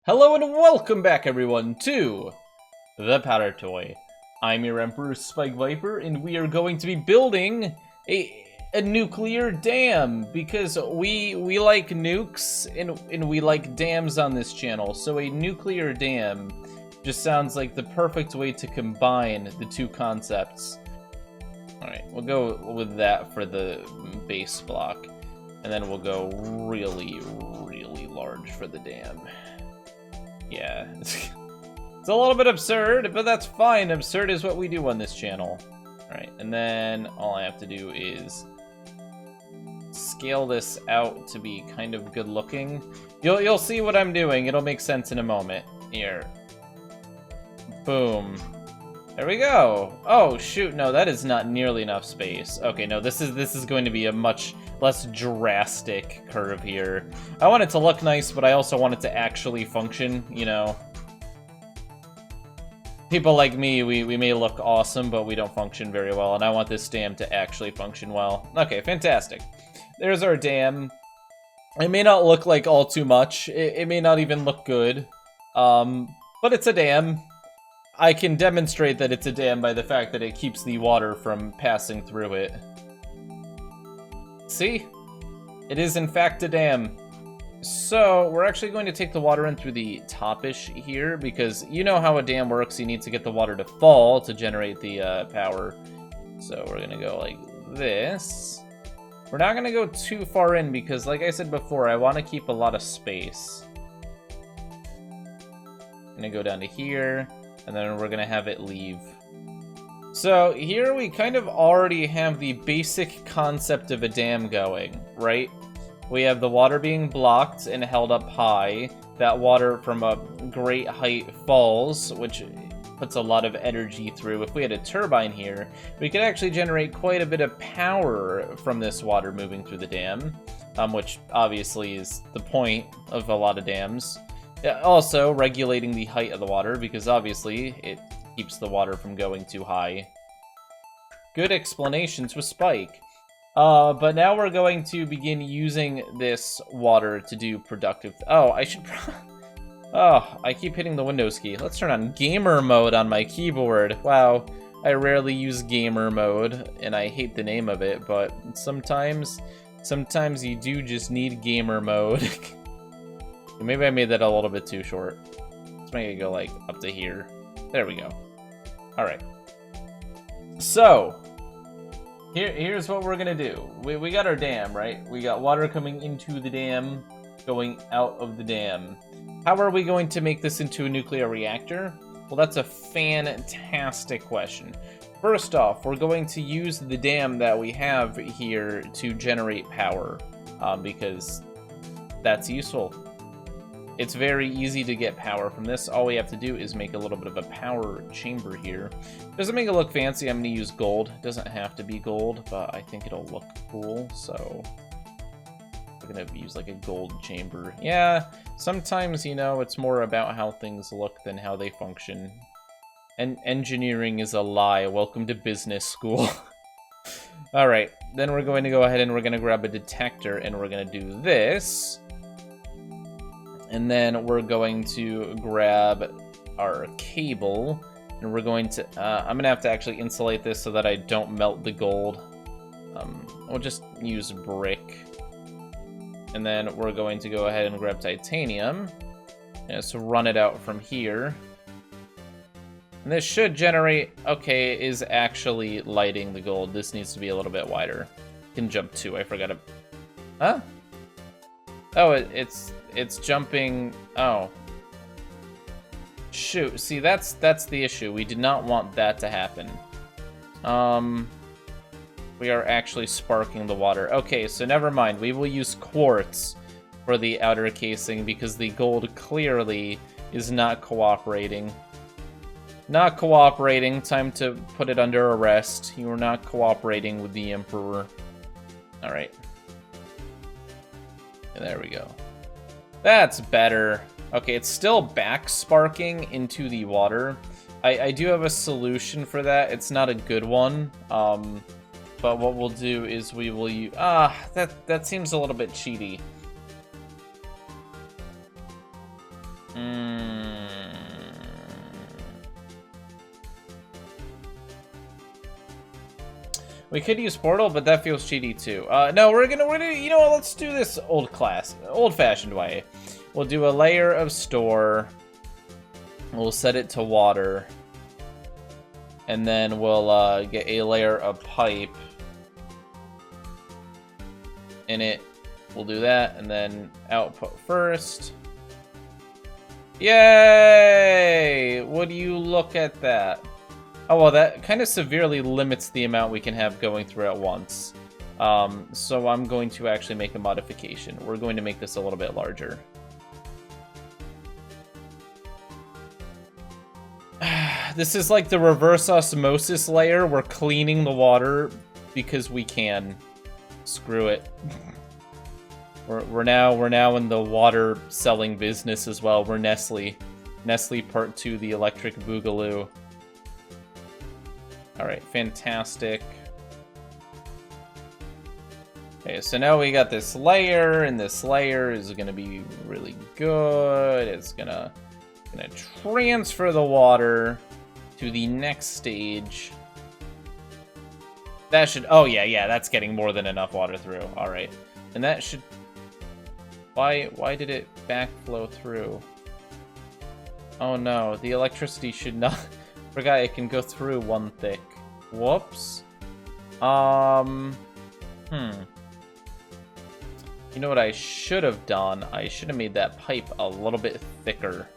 Hello and welcome back, everyone, to the Powder Toy. I'm your Emperor Spike Viper, and we are going to be building a nuclear dam because we like nukes and we like dams on this channel. So a nuclear dam just sounds like the perfect way to combine the two concepts. All right, we'll go with that for the base block, and then we'll go really large for the dam. Yeah, it's a little bit absurd, but that's fine. Absurd is what we do on this channel. All right, and then all I have to do is scale this out to be kind of good looking. You'll see what I'm doing. It'll make sense in a moment. Here. Boom. There we go. Oh shoot, no, that is not nearly enough space. Okay, no, this is going to be a much less drastic curve here. I want it to look nice, but I also want it to actually function, you know. People like me, we may look awesome, but we don't function very well, and I want this dam to actually function well. Okay, fantastic. There's our dam. It may not look like all too much. It may not even look good, but it's a dam. I can demonstrate that it's a dam by the fact that it keeps the water from passing through it. See? It is in fact a dam. So, we're actually going to take the water in through the top-ish here, because you know how a dam works, you need to get the water to fall to generate the power. So we're gonna go like this. We're not gonna go too far in, because like I said before, I want to keep a lot of space. I'm gonna go down to here, and then we're gonna have it leave. So here we kind of already have the basic concept of a dam going, right? We have the water being blocked and held up high. That water from a great height falls, which puts a lot of energy through. If we had a turbine here, we could actually generate quite a bit of power from this water moving through the dam, which obviously is the point of a lot of dams. Also, regulating the height of the water, because obviously it keeps the water from going too high. Good explanations with Spike. But now we're going to begin using this water to do productive... Oh, I should... Oh, I keep hitting the Windows key. Let's turn on gamer mode on my keyboard. Wow, I rarely use gamer mode, and I hate the name of it, but sometimes you do just need gamer mode. Maybe I made that a little bit too short. Let's make it go, like, up to here. There we go. Alright. So, here's what we're gonna do. We got our dam, right? We got water coming into the dam, going out of the dam. How are we going to make this into a nuclear reactor? Well, that's a fantastic question. First off, we're going to use the dam that we have here to generate power, because that's useful. It's very easy to get power from this. All we have to do is make a little bit of a power chamber here. Doesn't make it look fancy. I'm going to use gold. It doesn't have to be gold, but I think it'll look cool, so we're going to use like a gold chamber. Yeah, sometimes, you know, it's more about how things look than how they function. And engineering is a lie. Welcome to business school. Alright, then we're going to go ahead and we're going to grab a detector, and we're going to do this. And then we're going to grab our cable, and we're going to, I'm gonna have to actually insulate this so that I don't melt the gold. We'll just use brick. And then we're going to go ahead and grab titanium. And so run it out from here. And this should generate, okay, it is actually lighting the gold. This needs to be a little bit wider. Can jump too, I forgot to, huh? Oh, it's jumping. Oh, shoot. See, that's the issue. We did not want that to happen. We are actually sparking the water. Okay, so never mind. We will use quartz for the outer casing because the gold clearly is not cooperating. Not cooperating. Time to put it under arrest. You are not cooperating with the Emperor. All right. There we go. That's better. Okay, it's still back sparking into the water. I do have a solution for that. It's not a good one. But what we'll do is we will use... that seems a little bit cheaty. We could use portal, but that feels cheaty too. No, we're gonna, you know what, let's do this old-fashioned way. We'll do a layer of store. We'll set it to water. And then we'll get a layer of pipe in it. We'll do that, and then output first. Yay! Would you look at that? Oh, well, that kind of severely limits the amount we can have going through at once. So I'm going to actually make a modification. We're going to make this a little bit larger. This is like the reverse osmosis layer. We're cleaning the water because we can. Screw it. We're now in the water selling business as well. We're Nestle. Nestle Part 2, the electric boogaloo. Alright, fantastic. Okay, so now we got this layer, and this layer is gonna be really good. It's gonna transfer the water to the next stage. That should, oh yeah, that's getting more than enough water through. Alright. And that should, why did it backflow through? Oh no, the electricity should not, forgot it can go through one thick. Whoops. You know what I should have done? I should have made that pipe a little bit thicker.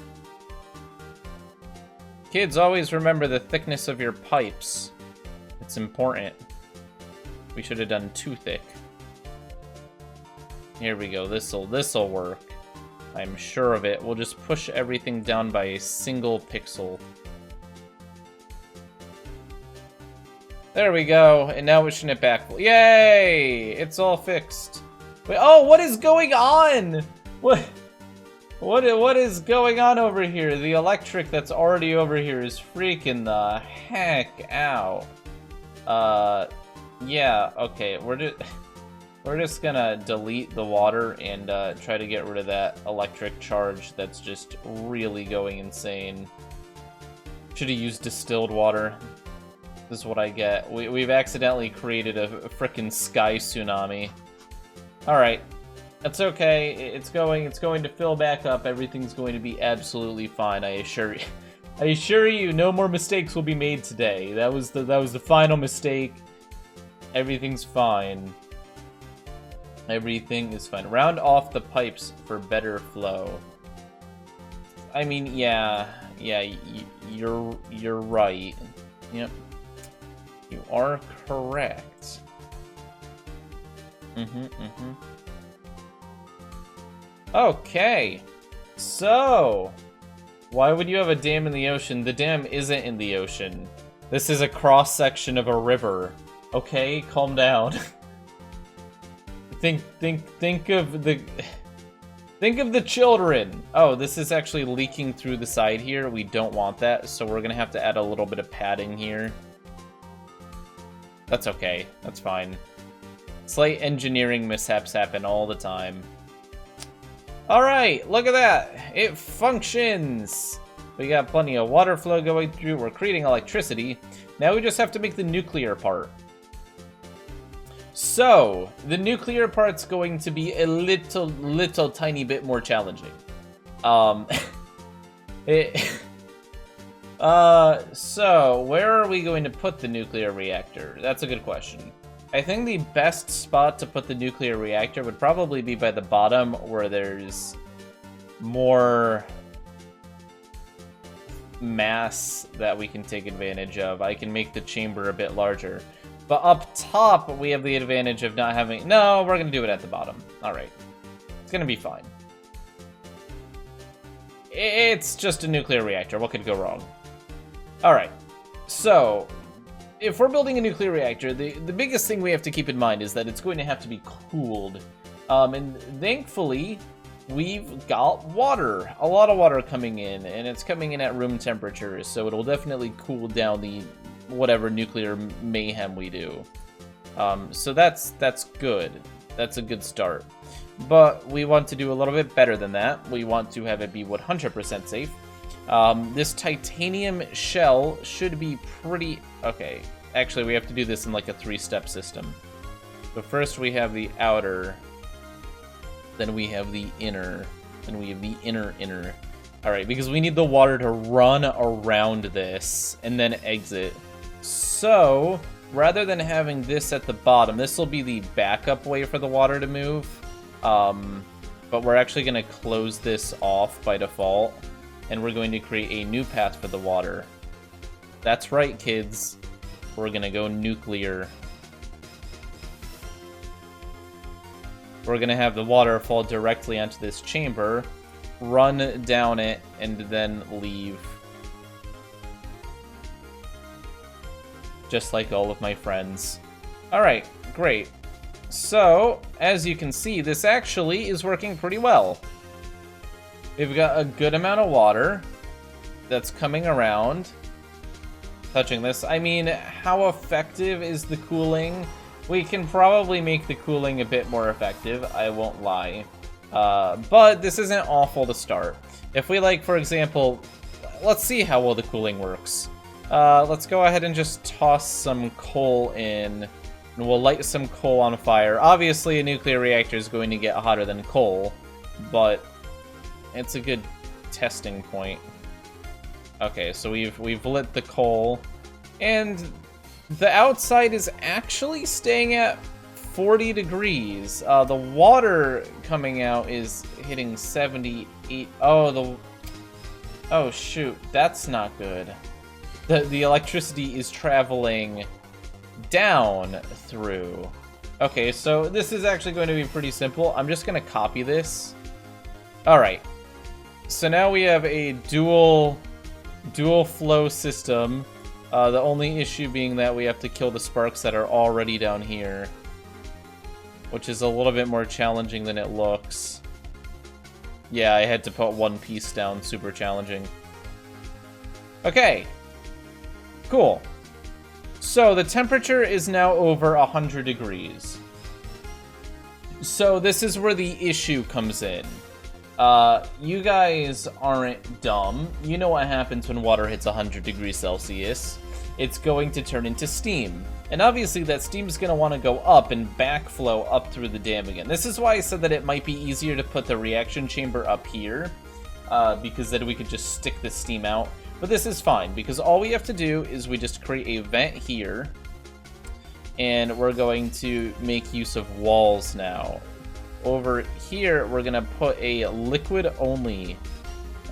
Kids, always remember the thickness of your pipes. It's important. We should have done too thick. Here we go. This'll work. I'm sure of it. We'll just push everything down by a single pixel. There we go. And now we shouldn't back. Yay! It's all fixed. Wait, oh, what is going on? What is going on over here? The electric that's already over here is freaking the heck out. Yeah, okay, we're just gonna delete the water and try to get rid of that electric charge that's just really going insane. Should have used distilled water. This is what I get. We've accidentally created a frickin' sky tsunami. Alright. That's okay. It's going to fill back up. Everything's going to be absolutely fine, I assure you. I assure you, no more mistakes will be made today. That was the final mistake. Everything's fine. Everything is fine. Round off the pipes for better flow. I mean, yeah, you're right. Yep. You are correct. Okay. So, why would you have a dam in the ocean? The dam isn't in the ocean. This is a cross-section of a river. Okay, calm down. Think of the children. Oh, this is actually leaking through the side here. We don't want that, so we're gonna have to add a little bit of padding here. That's okay. That's fine. Slight engineering mishaps happen all the time. Alright, look at that. It functions. We got plenty of water flow going through. We're creating electricity. Now we just have to make the nuclear part. So, the nuclear part's going to be a little tiny bit more challenging. So, where are we going to put the nuclear reactor? That's a good question. I think the best spot to put the nuclear reactor would probably be by the bottom, where there's more mass that we can take advantage of. I can make the chamber a bit larger. But up top, we have the advantage of not having... No, we're going to do it at the bottom. Alright. It's going to be fine. It's just a nuclear reactor. What could go wrong? Alright. So, if we're building a nuclear reactor, the biggest thing we have to keep in mind is that it's going to have to be cooled. And thankfully, we've got water. A lot of water coming in, and it's coming in at room temperature, so it'll definitely cool down the whatever nuclear mayhem we do. So that's good. That's a good start. But we want to do a little bit better than that. We want to have it be 100% safe. This titanium shell should be pretty... Okay, Actually, we have to do this in like a 3-step system. So first we have the outer, then we have the inner, then we have the inner. Alright, because we need the water to run around this and then exit. So, rather than having this at the bottom, this will be the backup way for the water to move. But we're actually going to close this off by default, and we're going to create a new path for the water. That's right, kids. We're going to go nuclear. We're going to have the water fall directly onto this chamber, run down it, and then leave. Just like all of my friends. Alright, great. So, as you can see, this actually is working pretty well. We've got a good amount of water that's coming around, touching this. I mean, how effective is the cooling? We can probably make the cooling a bit more effective, I won't lie. But this isn't awful to start. If we, like, for example, let's see how well the cooling works. Let's go ahead and just toss some coal in, and we'll light some coal on fire. Obviously, a nuclear reactor is going to get hotter than coal, but it's a good testing point. Okay, so we've lit the coal, and the outside is actually staying at 40 degrees. The water coming out is hitting 78. Oh, shoot, that's not good. The electricity is traveling down through. Okay, so this is actually going to be pretty simple. I'm just going to copy this. Alright. So now we have a dual flow system. The only issue being that we have to kill the sparks that are already down here, which is a little bit more challenging than it looks. Yeah, I had to put one piece down. Super challenging. Okay. Cool. So the temperature is now over 100 degrees. So this is where the issue comes in. You guys aren't dumb. You know what happens when water hits 100 degrees Celsius. It's going to turn into steam. And obviously that steam is going to want to go up and backflow up through the dam again. This is why I said that it might be easier to put the reaction chamber up here, because then we could just stick the steam out. But this is fine, because all we have to do is we just create a vent here, and we're going to make use of walls now. Over here, we're going to put a liquid only.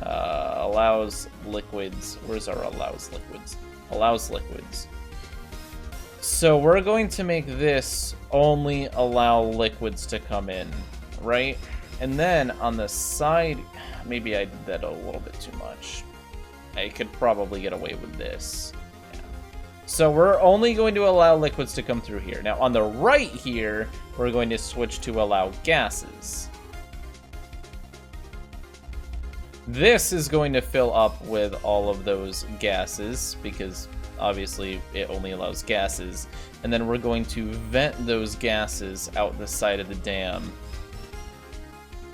Allows liquids. Where's our allows liquids? Allows liquids. So we're going to make this only allow liquids to come in, right? And then on the side, maybe I did that a little bit too much. I could probably get away with this. Yeah. So we're only going to allow liquids to come through here. Now on the right here, we're going to switch to allow gases. This is going to fill up with all of those gases, because obviously it only allows gases. And then we're going to vent those gases out the side of the dam.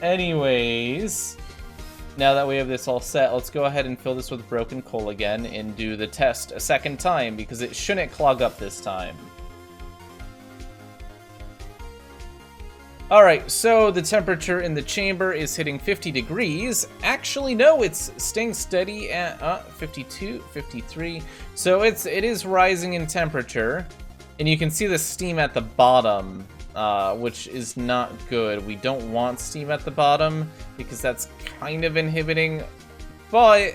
Anyways, now that we have this all set, let's go ahead and fill this with broken coal again and do the test a second time, because it shouldn't clog up this time. Alright, so the temperature in the chamber is hitting 50 degrees. Actually, no, it's staying steady at 52, 53. So it is rising in temperature. And you can see the steam at the bottom, which is not good. We don't want steam at the bottom, because that's kind of inhibiting. But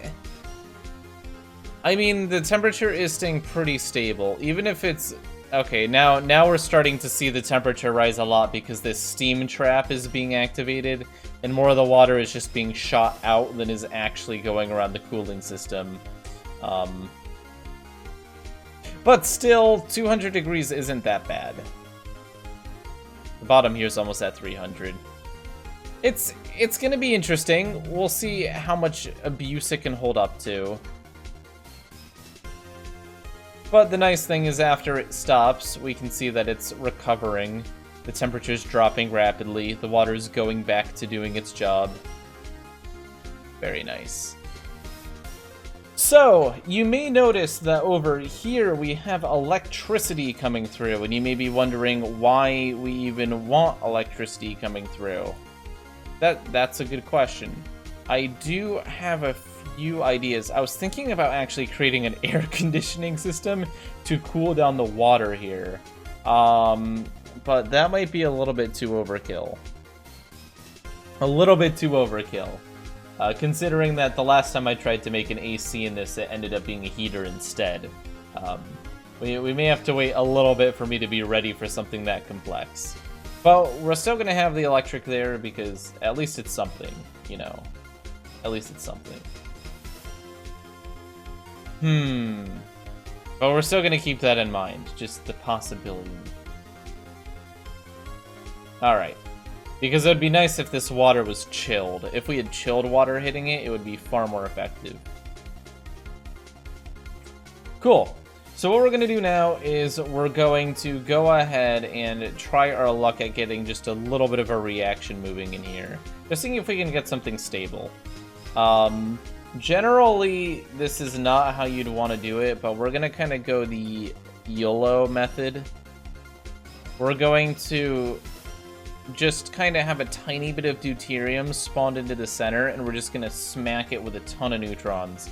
I mean, the temperature is staying pretty stable, even if it's... Okay, now we're starting to see the temperature rise a lot because this steam trap is being activated, and more of the water is just being shot out than is actually going around the cooling system. But still, 200 degrees isn't that bad. The bottom here is almost at 300. It's gonna be interesting. We'll see how much abuse it can hold up to. But the nice thing is after it stops, we can see that it's recovering. The temperature's dropping rapidly. The water's going back to doing its job. Very nice. So, you may notice that over here we have electricity coming through, and you may be wondering why we even want electricity coming through. That's a good question. I do have a few ideas. I was thinking about actually creating an air conditioning system to cool down the water here. But that might be a little bit too overkill. A little bit too overkill. Considering that the last time I tried to make an AC in this, it ended up being a heater instead. We may have to wait a little bit for me to be ready for something that complex. But we're still going to have the electric there because at least it's something, you know. At least it's something. But we're still going to keep that in mind. Just the possibility. Alright. Because it would be nice if this water was chilled. If we had chilled water hitting it, it would be far more effective. Cool. So what we're going to do now is we're going to go ahead and try our luck at getting just a little bit of a reaction moving in here. Just seeing if we can get something stable. Generally, this is not how you'd want to do it, but we're going to kind of go the YOLO method. We're going to just kind of have a tiny bit of deuterium spawned into the center, and we're just going to smack it with a ton of neutrons,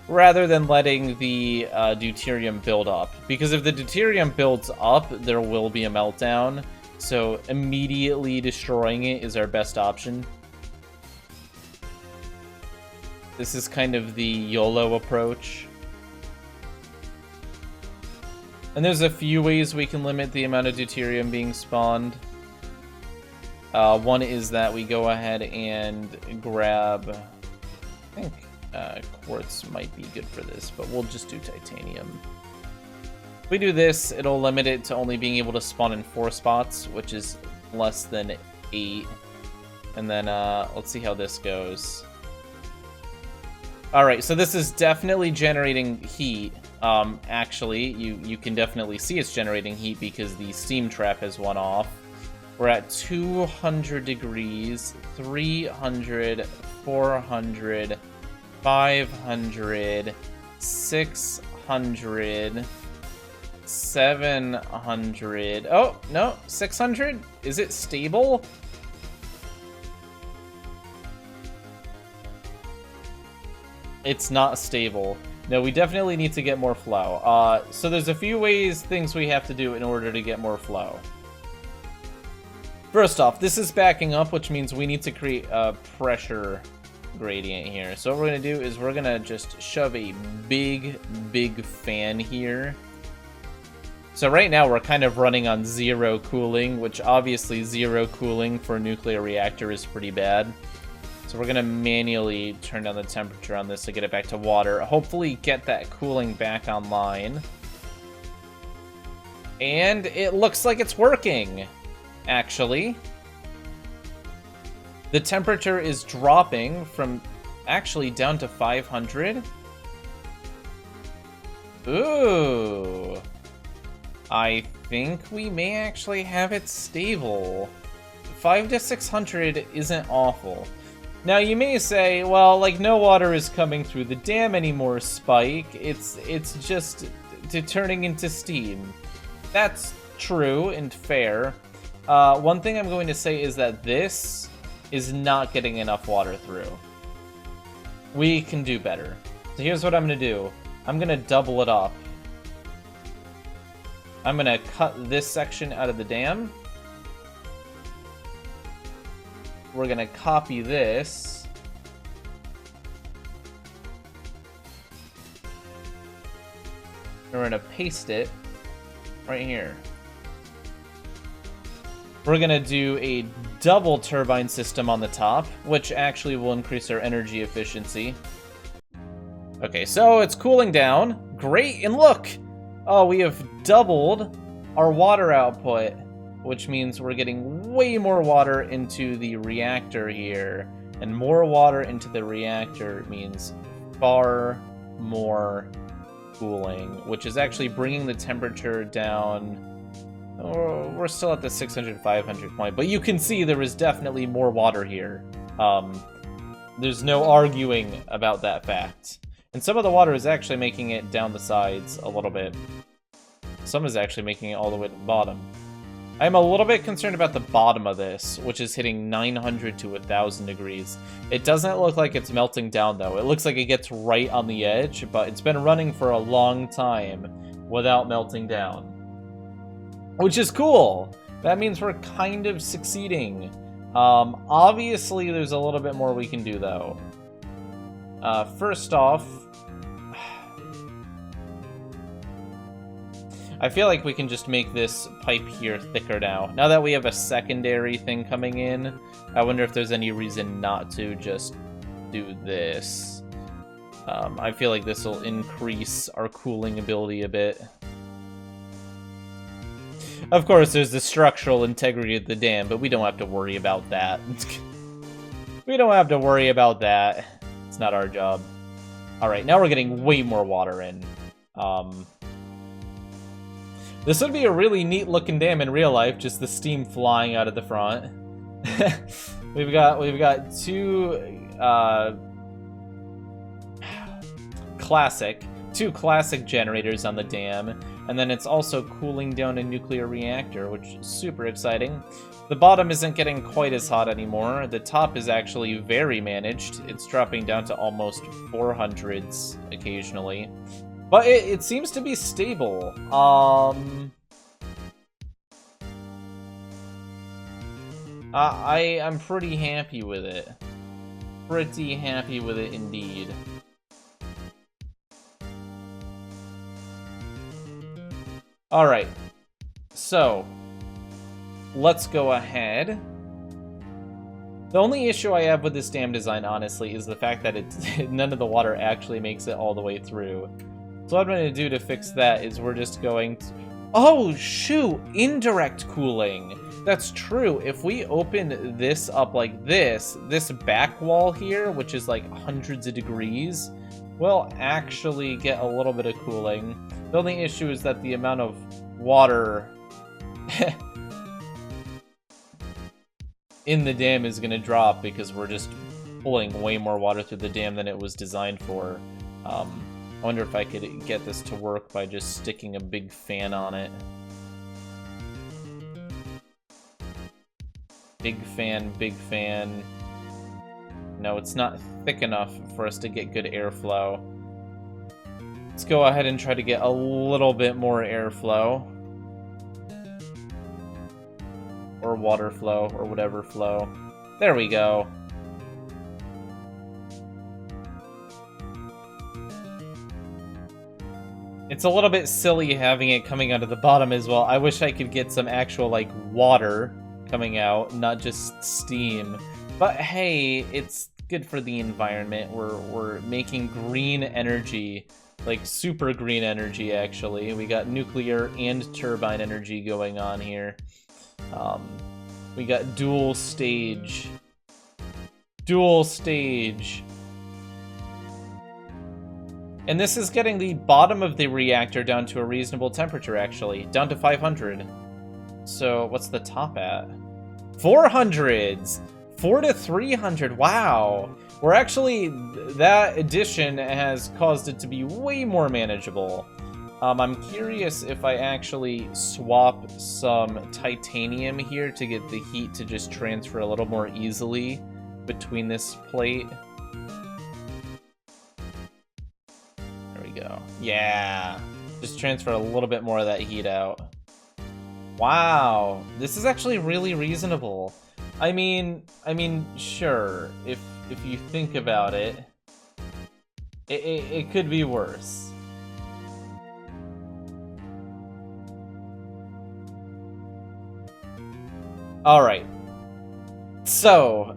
rather than letting the deuterium build up. Because if the deuterium builds up, there will be a meltdown, so immediately destroying it is our best option. This is kind of the YOLO approach. And there's a few ways we can limit the amount of deuterium being spawned. One is that we go ahead and grab, I think quartz might be good for this, but we'll just do titanium. If we do this, it'll limit it to only being able to spawn in 4 spots, which is less than 8. And then let's see how this goes. Alright, so this is definitely generating heat. Actually, you can definitely see it's generating heat because the steam trap has won off. We're at 200 degrees, 300, 400, 500, 600, 700. Oh, no, 600? Is it stable? It's not stable. No, we definitely need to get more flow. So there's a few things we have to do in order to get more flow. First off, this is backing up, which means we need to create a pressure gradient here. So what we're going to do is we're going to just shove a big fan here. So right now we're kind of running on 0 cooling, which obviously 0 cooling for a nuclear reactor is pretty bad. So we're going to manually turn down the temperature on this to get it back to water. Hopefully get that cooling back online. And it looks like it's working. Actually, the temperature is dropping from actually down to 500. Ooh. I think we may actually have it stable. 5 to 600 isn't awful. Now you may say, well, like no water is coming through the dam anymore, Spike. It's just turning into steam. That's true and fair. One thing I'm going to say is that this is not getting enough water through. We can do better. So here's what I'm going to do. I'm going to double it up. I'm going to cut this section out of the dam. We're going to copy this. And we're going to paste it right here. We're going to do a double turbine system on the top, which actually will increase our energy efficiency. Okay, so it's cooling down. Great, and look! Oh, we have doubled our water output, which means we're getting way more water into the reactor here. And more water into the reactor means far more cooling, which is actually bringing the temperature down. Oh, we're still at the 600, 500 point, but you can see there is definitely more water here. There's no arguing about that fact. And some of the water is actually making it down the sides a little bit. Some is actually making it all the way to the bottom. I'm a little bit concerned about the bottom of this, which is hitting 900 to 1,000 degrees. It doesn't look like it's melting down, though. It looks like it gets right on the edge, but it's been running for a long time without melting down. Which is cool! That means we're kind of succeeding. Obviously, there's a little bit more we can do, though. First off, I feel like we can just make this pipe here thicker now. Now that we have a secondary thing coming in, I wonder if there's any reason not to just do this. I feel like this will increase our cooling ability a bit. Of course, there's the structural integrity of the dam, but we don't have to worry about that. We don't have to worry about that. It's not our job. Alright, now we're getting way more water in. This would be a really neat looking dam in real life, just the steam flying out of the front. we've got two classic generators on the dam, and then it's also cooling down a nuclear reactor, which is super exciting. The bottom isn't getting quite as hot anymore. The top is actually very managed. It's dropping down to almost 400s occasionally. But it seems to be stable. I'm pretty happy with it. Pretty happy with it indeed. Alright. So, let's go ahead. The only issue I have with this dam design, honestly, is the fact that none of the water actually makes it all the way through. So what I'm going to do to fix that is we're just going to... Oh, shoot! Indirect cooling! That's true. If we open this up like this back wall here, which is like hundreds of degrees, will actually get a little bit of cooling. The only issue is that the amount of water in the dam is going to drop because we're just pulling way more water through the dam than it was designed for. I wonder if I could get this to work by just sticking a big fan on it. Big fan, big fan. No, it's not thick enough for us to get good airflow. Let's go ahead and try to get a little bit more airflow. Or water flow, or whatever flow. There we go. It's a little bit silly having it coming out of the bottom as well. I wish I could get some actual, like, water coming out, not just steam. But hey, it's good for the environment. We're making green energy, like super green energy, actually. We got nuclear and turbine energy going on here. We got dual stage. Dual stage. And this is getting the bottom of the reactor down to a reasonable temperature, actually. Down to 500. So, what's the top at? 400s! 4 to 300, wow! We're actually... That addition has caused it to be way more manageable. I'm curious if I actually swap some titanium here to get the heat to just transfer a little more easily between this plate. Go. Yeah, just transfer a little bit more of that heat out. Wow, this is actually really reasonable. I mean, sure, if you think about it, it could be worse. All right, so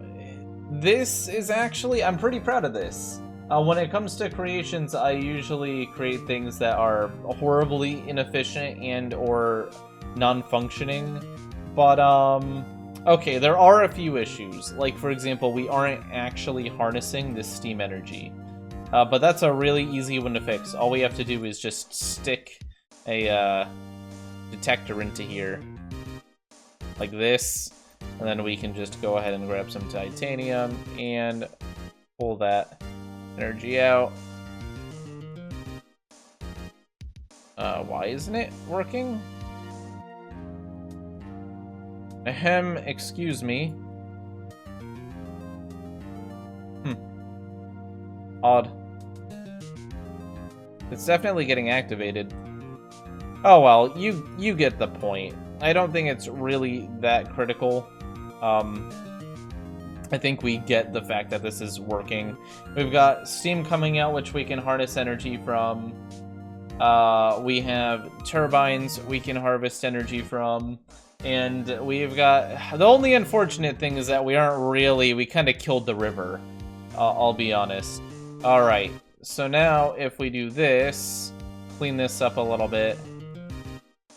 this is actually, I'm pretty proud of this. When it comes to creations, I usually create things that are horribly inefficient and or non-functioning. But, okay, there are a few issues. Like, for example, we aren't actually harnessing this steam energy. But that's a really easy one to fix. All we have to do is just stick a detector into here. Like this. And then we can just go ahead and grab some titanium and pull that energy out. Why isn't it working? Ahem, excuse me. Odd. It's definitely getting activated. Oh well, you get the point. I don't think it's really that critical. I think we get the fact that this is working. We've got steam coming out, which we can harness energy from. We have turbines we can harvest energy from. And we've got... The only unfortunate thing is that we kind of killed the river. I'll be honest. Alright, so now if we do this, clean this up a little bit.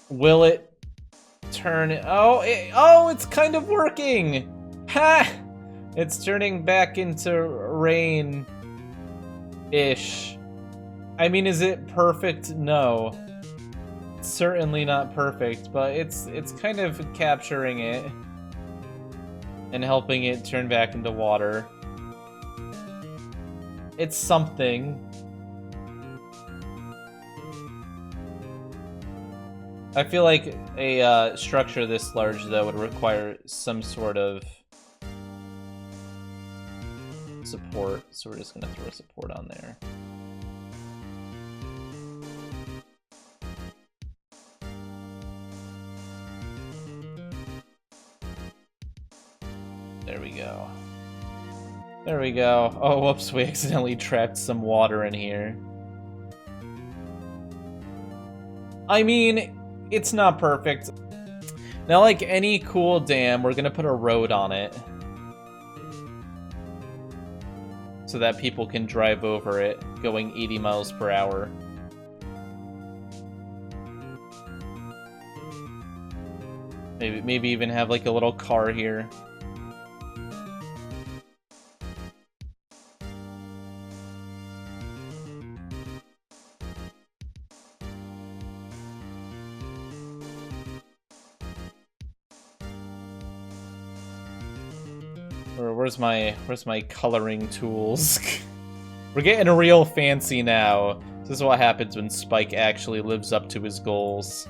Will it turn... Oh, it's kind of working! Ha! It's turning back into rain-ish. I mean, is it perfect? No. It's certainly not perfect, but it's kind of capturing it and helping it turn back into water. It's something. I feel like a structure this large, though, would require some sort of support, so we're just gonna throw support on there. There we go. There we go. Oh, whoops, we accidentally trapped some water in here. I mean, it's not perfect. Now, like any cool dam, we're gonna put a road on it, so that people can drive over it, going 80 miles per hour. Maybe even have like a little car here. Where's my coloring tools? We're getting real fancy now. This is what happens when Spike actually lives up to his goals.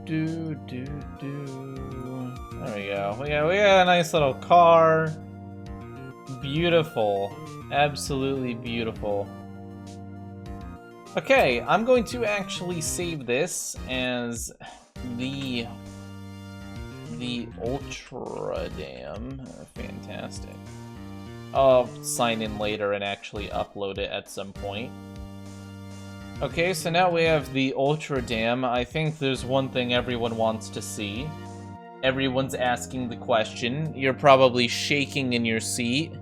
There we go. We got a nice little car. Beautiful. Absolutely beautiful. Okay, I'm going to actually save this as the Ultra Dam. Fantastic. I'll sign in later and actually upload it at some point. Okay, so now we have the Ultra Dam. I think there's one thing everyone wants to see. Everyone's asking the question. You're probably shaking in your seat.